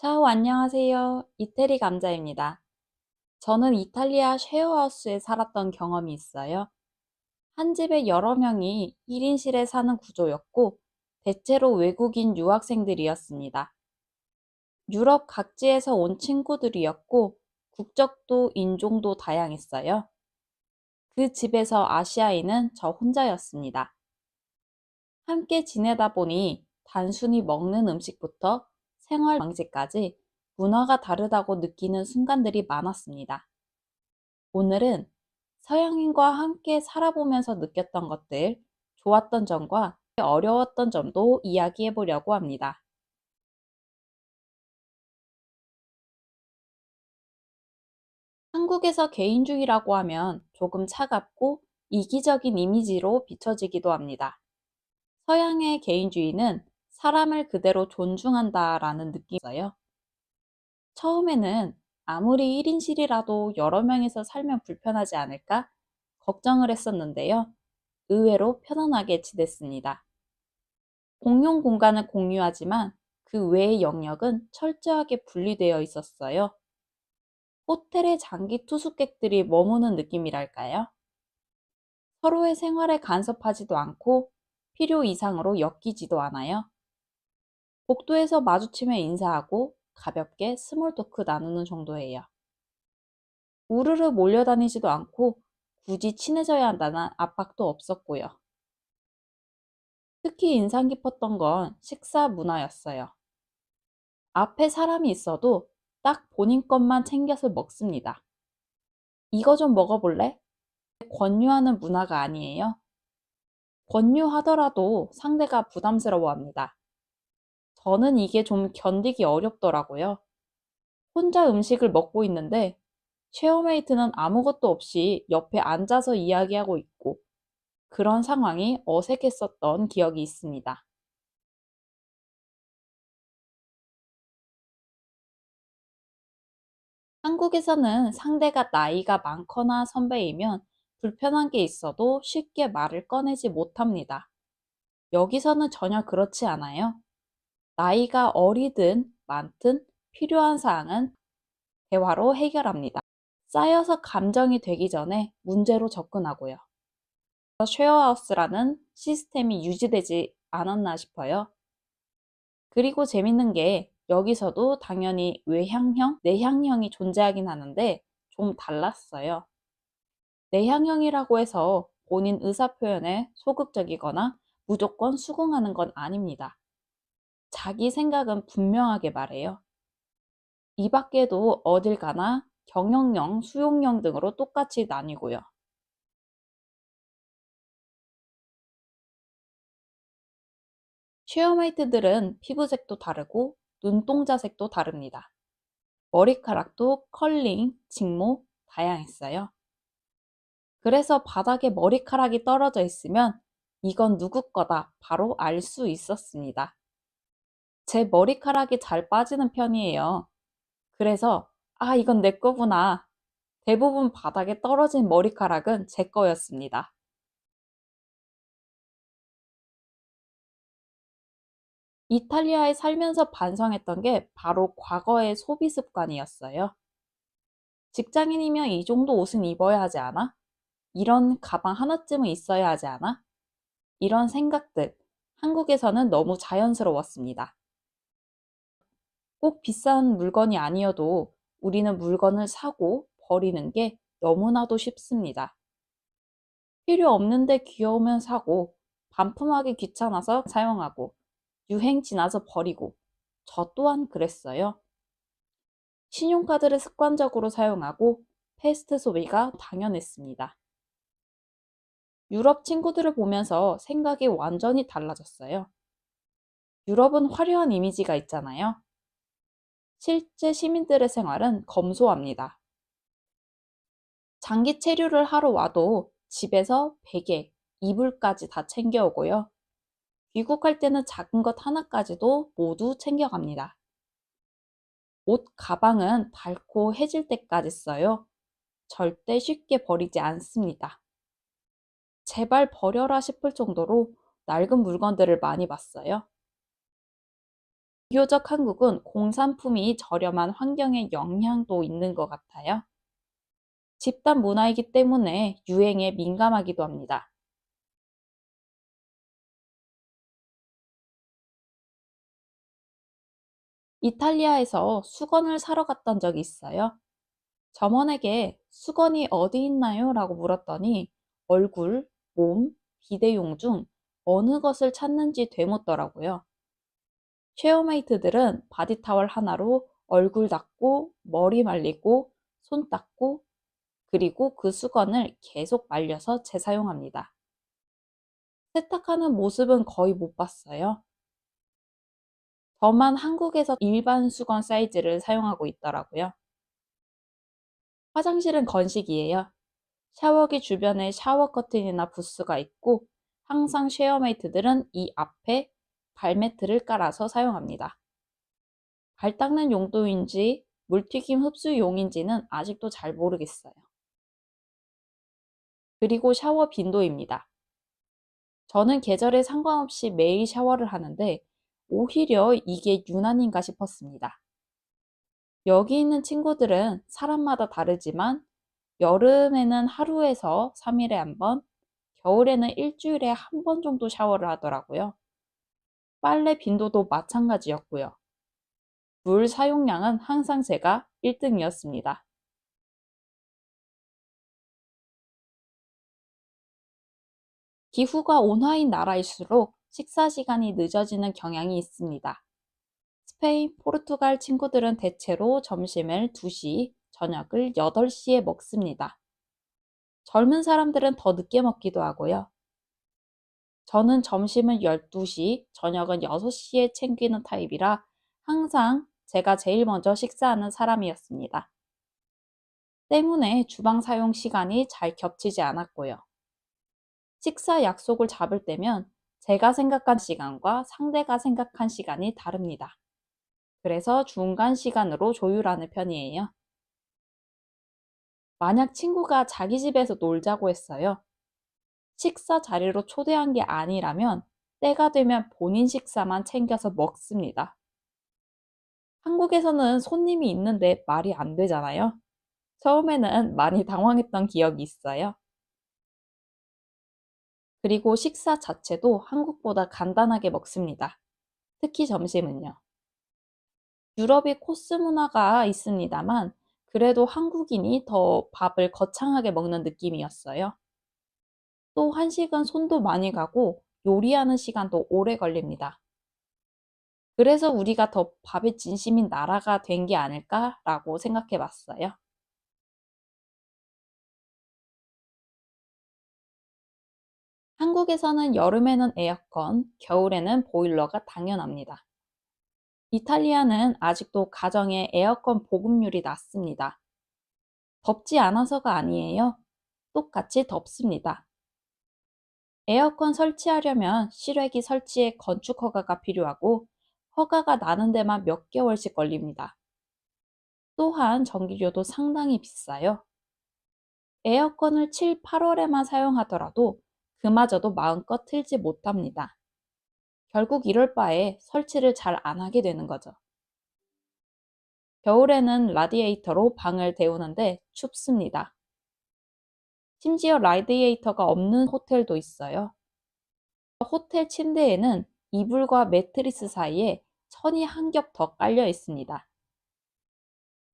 차오, 안녕하세요. 이태리 감자입니다. 저는 이탈리아 쉐어하우스에 살았던 경험이 있어요. 한 집에 여러 명이 1인실에 사는 구조였고, 대체로 외국인 유학생들이었습니다. 유럽 각지에서 온 친구들이었고, 국적도 인종도 다양했어요. 그 집에서 아시아인은 저 혼자였습니다. 함께 지내다 보니 단순히 먹는 음식부터 생활 방식까지 문화가 다르다고 느끼는 순간들이 많았습니다. 오늘은 서양인과 함께 살아보면서 느꼈던 것들, 좋았던 점과 어려웠던 점도 이야기해 보려고 합니다. 한국에서 개인주의라고 하면 조금 차갑고 이기적인 이미지로 비춰지기도 합니다. 서양의 개인주의는 사람을 그대로 존중한다라는 느낌이 있어요. 처음에는 아무리 1인실이라도 여러 명이서 살면 불편하지 않을까 걱정을 했었는데요. 의외로 편안하게 지냈습니다. 공용 공간을 공유하지만 그 외의 영역은 철저하게 분리되어 있었어요. 호텔의 장기 투숙객들이 머무는 느낌이랄까요? 서로의 생활에 간섭하지도 않고 필요 이상으로 엮이지도 않아요. 복도에서 마주치며 인사하고 가볍게 스몰 토크 나누는 정도예요. 우르르 몰려다니지도 않고 굳이 친해져야 한다는 압박도 없었고요. 특히 인상 깊었던 건 식사 문화였어요. 앞에 사람이 있어도 딱 본인 것만 챙겨서 먹습니다. 이거 좀 먹어볼래? 권유하는 문화가 아니에요. 권유하더라도 상대가 부담스러워합니다. 저는 이게 좀 견디기 어렵더라고요. 혼자 음식을 먹고 있는데 쉐어메이트는 아무것도 없이 옆에 앉아서 이야기하고 있고 그런 상황이 어색했었던 기억이 있습니다. 한국에서는 상대가 나이가 많거나 선배이면 불편한 게 있어도 쉽게 말을 꺼내지 못합니다. 여기서는 전혀 그렇지 않아요. 나이가 어리든 많든 필요한 사항은 대화로 해결합니다. 쌓여서 감정이 되기 전에 문제로 접근하고요. 쉐어하우스라는 시스템이 유지되지 않았나 싶어요. 그리고 재밌는 게 여기서도 당연히 외향형, 내향형이 존재하긴 하는데 좀 달랐어요. 내향형이라고 해서 본인 의사표현에 소극적이거나 무조건 수긍하는 건 아닙니다. 자기 생각은 분명하게 말해요. 이 밖에도 어딜 가나 경영형, 수용형 등으로 똑같이 나뉘고요. 쉐어메이트들은 피부색도 다르고 눈동자색도 다릅니다. 머리카락도 컬링, 직모 다양했어요. 그래서 바닥에 머리카락이 떨어져 있으면 이건 누구 거다 바로 알 수 있었습니다. 제 머리카락이 잘 빠지는 편이에요. 그래서 이건 내 거구나. 대부분 바닥에 떨어진 머리카락은 제 거였습니다. 이탈리아에 살면서 반성했던 게 바로 과거의 소비 습관이었어요. 직장인이면 이 정도 옷은 입어야 하지 않아? 이런 가방 하나쯤은 있어야 하지 않아? 이런 생각들, 한국에서는 너무 자연스러웠습니다. 꼭 비싼 물건이 아니어도 우리는 물건을 사고 버리는 게 너무나도 쉽습니다. 필요 없는데 귀여우면 사고, 반품하기 귀찮아서 사용하고, 유행 지나서 버리고, 저 또한 그랬어요. 신용카드를 습관적으로 사용하고, 패스트 소비가 당연했습니다. 유럽 친구들을 보면서 생각이 완전히 달라졌어요. 유럽은 화려한 이미지가 있잖아요. 실제 시민들의 생활은 검소합니다. 장기 체류를 하러 와도 집에서 베개, 이불까지 다 챙겨오고요. 귀국할 때는 작은 것 하나까지도 모두 챙겨갑니다. 옷, 가방은 닳고 해질 때까지 써요. 절대 쉽게 버리지 않습니다. 제발 버려라 싶을 정도로 낡은 물건들을 많이 봤어요. 비교적 한국은 공산품이 저렴한 환경에 영향도 있는 것 같아요. 집단 문화이기 때문에 유행에 민감하기도 합니다. 이탈리아에서 수건을 사러 갔던 적이 있어요. 점원에게 수건이 어디 있나요? 라고 물었더니 얼굴, 몸, 비데용 중 어느 것을 찾는지 되묻더라고요. 쉐어메이트들은 바디타월 하나로 얼굴 닦고, 머리 말리고, 손 닦고, 그리고 그 수건을 계속 말려서 재사용합니다. 세탁하는 모습은 거의 못 봤어요. 저만 한국에서 일반 수건 사이즈를 사용하고 있더라고요. 화장실은 건식이에요. 샤워기 주변에 샤워 커튼이나 부스가 있고 항상 쉐어메이트들은 이 앞에 발매트를 깔아서 사용합니다. 발 닦는 용도인지 물튀김 흡수용인지는 아직도 잘 모르겠어요. 그리고 샤워 빈도입니다. 저는 계절에 상관없이 매일 샤워를 하는데 오히려 이게 유난인가 싶었습니다. 여기 있는 친구들은 사람마다 다르지만 여름에는 하루에서 3일에 한 번, 겨울에는 일주일에 한 번 정도 샤워를 하더라고요. 빨래 빈도도 마찬가지였고요. 물 사용량은 항상 제가 1등이었습니다. 기후가 온화인 나라일수록 식사 시간이 늦어지는 경향이 있습니다. 스페인, 포르투갈 친구들은 대체로 점심을 2시, 저녁을 8시에 먹습니다. 젊은 사람들은 더 늦게 먹기도 하고요. 저는 점심은 12시, 저녁은 6시에 챙기는 타입이라 항상 제가 제일 먼저 식사하는 사람이었습니다. 때문에 주방 사용 시간이 잘 겹치지 않았고요. 식사 약속을 잡을 때면 제가 생각한 시간과 상대가 생각한 시간이 다릅니다. 그래서 중간 시간으로 조율하는 편이에요. 만약 친구가 자기 집에서 놀자고 했어요. 식사 자리로 초대한 게 아니라면 때가 되면 본인 식사만 챙겨서 먹습니다. 한국에서는 손님이 있는데 말이 안 되잖아요. 처음에는 많이 당황했던 기억이 있어요. 그리고 식사 자체도 한국보다 간단하게 먹습니다. 특히 점심은요. 유럽이 코스 문화가 있습니다만 그래도 한국인이 더 밥을 거창하게 먹는 느낌이었어요. 또 한식은 손도 많이 가고 요리하는 시간도 오래 걸립니다. 그래서 우리가 더 밥에 진심인 나라가 된 게 아닐까라고 생각해 봤어요. 한국에서는 여름에는 에어컨, 겨울에는 보일러가 당연합니다. 이탈리아는 아직도 가정에 에어컨 보급률이 낮습니다. 덥지 않아서가 아니에요. 똑같이 덥습니다. 에어컨 설치하려면 실외기 설치에 건축 허가가 필요하고 허가가 나는 데만 몇 개월씩 걸립니다. 또한 전기료도 상당히 비싸요. 에어컨을 7, 8월에만 사용하더라도 그마저도 마음껏 틀지 못합니다. 결국 이럴 바에 설치를 잘 안 하게 되는 거죠. 겨울에는 라디에이터로 방을 데우는데 춥습니다. 심지어 라디에이터가 없는 호텔도 있어요. 호텔 침대에는 이불과 매트리스 사이에 천이 한 겹 더 깔려 있습니다.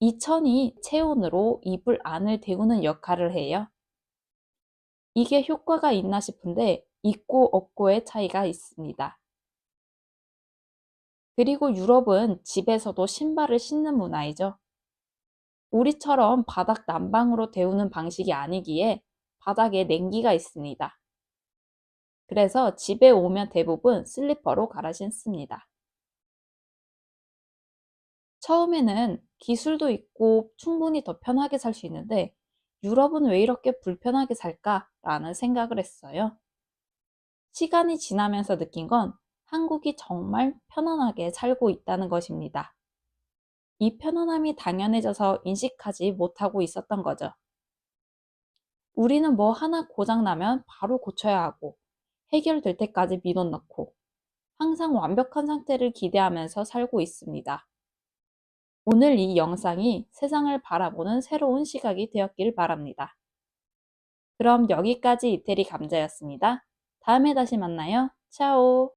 이 천이 체온으로 이불 안을 데우는 역할을 해요. 이게 효과가 있나 싶은데 있고 없고의 차이가 있습니다. 그리고 유럽은 집에서도 신발을 신는 문화이죠. 우리처럼 바닥 난방으로 데우는 방식이 아니기에 바닥에 냉기가 있습니다. 그래서 집에 오면 대부분 슬리퍼로 갈아 신습니다. 처음에는 기술도 있고 충분히 더 편하게 살 수 있는데 유럽은 왜 이렇게 불편하게 살까라는 생각을 했어요. 시간이 지나면서 느낀 건 한국이 정말 편안하게 살고 있다는 것입니다. 이 편안함이 당연해져서 인식하지 못하고 있었던 거죠. 우리는 뭐 하나 고장나면 바로 고쳐야 하고 해결될 때까지 민원 넣고 항상 완벽한 상태를 기대하면서 살고 있습니다. 오늘 이 영상이 세상을 바라보는 새로운 시각이 되었길 바랍니다. 그럼 여기까지 이태리 감자였습니다. 다음에 다시 만나요. 차오!